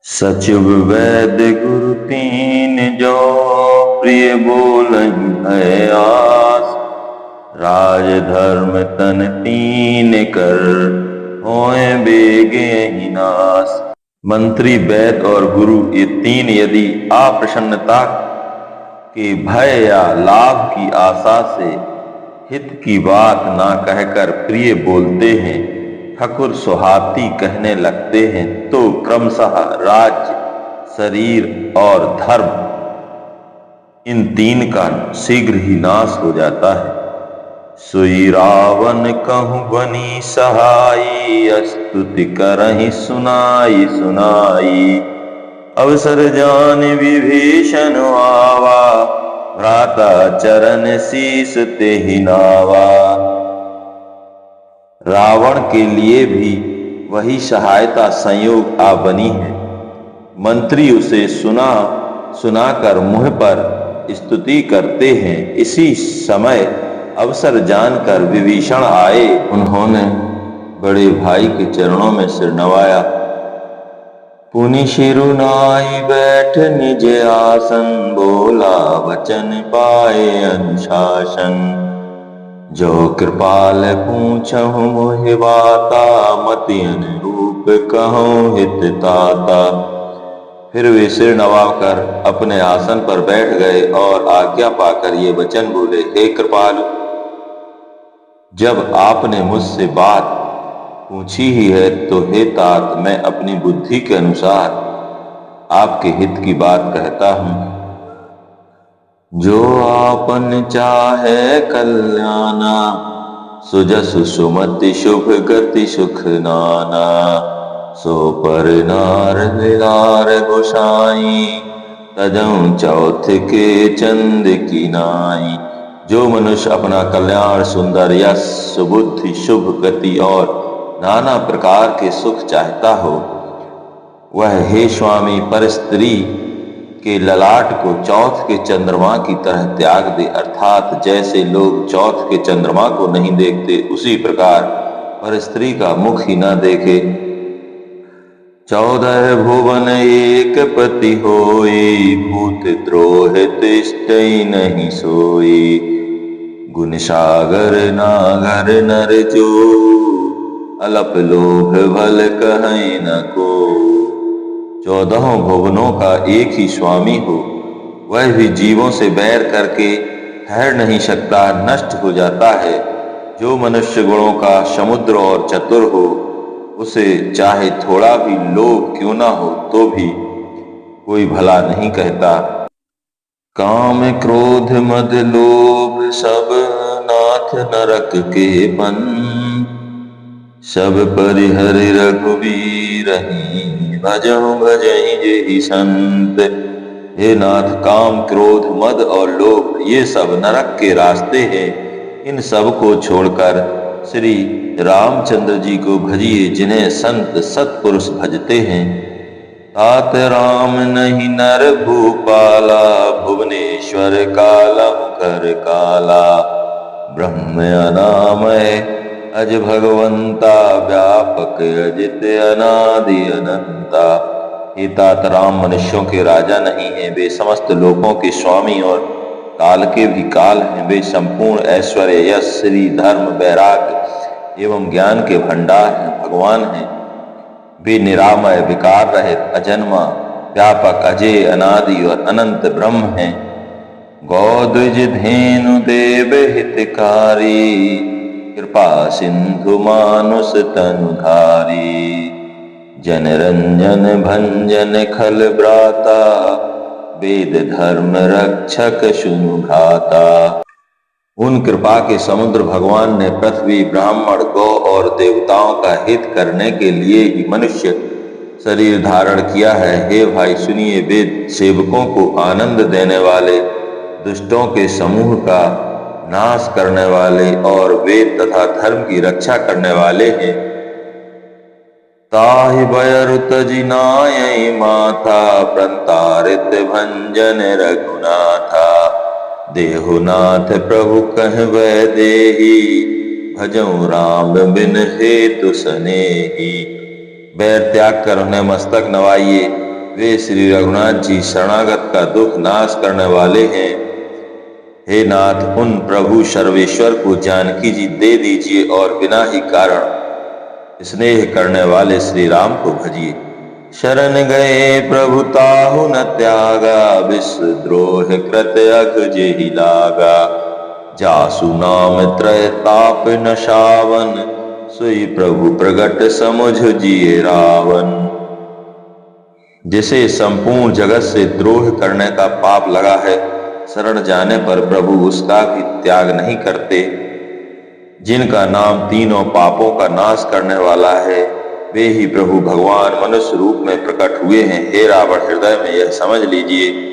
सचिव वैद गुरु तीन जो प्रिय बोलहि भय आस। राज धर्म तन तीन कर होए बेगे ही नास। मंत्री वैद और गुरु ये तीन यदि अप्रसन्नता के भय या लाभ की आशा से हित की बात ना कहकर प्रिय बोलते हैं, ठकुर सुहाती कहने लगते हैं, तो क्रमशः राज्य, शरीर और धर्म इन तीन का शीघ्र ही नाश हो जाता है। सोई रावण कहूँ बनी सहाई, स्तुति करहि सुनाई सुनाई। अवसर जान विभीषण आवा, भ्राता चरण शीस तेहि नावा। रावण के लिए भी वही सहायता संयोग आ बनी है। मंत्री उसे सुनाकर मुँह पर स्तुति करते हैं। इसी समय अवसर जानकर विभीषण आए। उन्होंने बड़े भाई के चरणों में सिर नवाया। पुनि शिरुनाई बैठ निज आसन, बोला वचन पाए अनुशासन। जो कृपाल पूछहु मोहि बाता, मति अनुरूप कहूँ हित ताता। फिर वे सिर नवाकर अपने आसन पर बैठ गए और आज्ञा पाकर ये वचन बोले, हे कृपालु, जब आपने मुझसे बात पूछी ही है तो हे तात, मैं अपनी बुद्धि के अनुसार आपके हित की बात कहता हूँ। जो आपन चाहे कल्याणा, सुजसु सुमति शुभ गति सुख नाना। सो पर नार लार गोसाई, तजऊ चौथ के चंद की नाई। जो मनुष्य अपना कल्याण, सुंदर यश, सुबुद्धि, शुभ गति और नाना प्रकार के सुख चाहता हो, वह हे स्वामी पर स्त्री के ललाट को चौथ के चंद्रमा की तरह त्याग दे। अर्थात जैसे लोग चौथ के चंद्रमा को नहीं देखते, उसी प्रकार पर स्त्री का मुख ही न देखे। 14 भुवन एक पति होई, भूत द्रोह तिष्ठई नहीं सोई। गुण सागर नागर नर जो, अलप लोभ भल कहीं न को। 14 भुवनों का एक ही स्वामी हो, वह भी जीवों से बैर करके ठहर नहीं सकता, नष्ट हो जाता है। जो मनुष्य गुणों का समुद्र और चतुर हो, उसे चाहे थोड़ा भी लोभ क्यों ना हो तो भी कोई भला नहीं कहता। काम क्रोध मद लोभ सब नाथ नरक के बन, सब परिहरि रघुवीर भजहु भजहि जेहि संत। हे नाथ, काम, क्रोध, मद और लोभ ये सब नरक के रास्ते हैं। इन सब को छोड़कर श्री रामचंद्र जी को भजिए, जिन्हें संत सत्पुरुष भजते हैं। तात राम नहीं नर भूपाला, भुवनेश्वर कालहु कर काला। ब्रह्म अनामय अज भगवंता, व्यापक अजित अनादि अनंता। हे तात, राम मनुष्यों के राजा नहीं है, वे समस्त लोकों के स्वामी और काल के भी काल हैं। वे संपूर्ण ऐश्वर्य, यश, श्री, धर्म, वैराग्य एवं ज्ञान के भंडार हैं, भगवान हैं। वे निरामय, विकार रहित, अजन्मा, व्यापक, अजय, अनादि और अनंत ब्रह्म हैं। गौद्विज धेनु देव हितकारी, कृपा सिंधु मानुष तनुधारी। जन रंजन भंजन खल ब्राता, वेद धर्म रक्षक सुनु भ्राता। उन कृपा के समुद्र भगवान ने पृथ्वी, ब्राह्मण, गौ और देवताओं का हित करने के लिए ही मनुष्य शरीर धारण किया है। हे भाई सुनिए, वेद सेवकों को आनंद देने वाले, दुष्टों के समूह का नाश करने वाले और वेद तथा धर्म की रक्षा करने वाले हैं। ताहि बयरु तजि नायै माथा, प्रंतारित भंजन रघुनाथा। देहुनाथ प्रभु कहबै देहि, भजऊं राम बिन हेतु सनेही। बैर त्याग कर उन्हें मस्तक नवाइए, वे श्री रघुनाथ जी शरणागत का दुख नाश करने वाले हैं। हे नाथ, उन प्रभु सर्वेश्वर को जानकी जी दे दीजिए और बिना ही कारण स्नेह करने वाले श्री राम को भजिए। शरण गए प्रभु ताहु न त्यागा, विषद्रोह कृत अघ जेहि लागा। जासु नाम त्रय ताप न सावन, सोई प्रभु प्रगट समुझ जिए रावण। जिसे संपूर्ण जगत से द्रोह करने का पाप लगा है, शरण जाने पर प्रभु उसका भी त्याग नहीं करते। जिनका नाम तीनों पापों का नाश करने वाला है, वे ही प्रभु भगवान मनुष्य रूप में प्रकट हुए हैं। हे रावण, हृदय में यह समझ लीजिए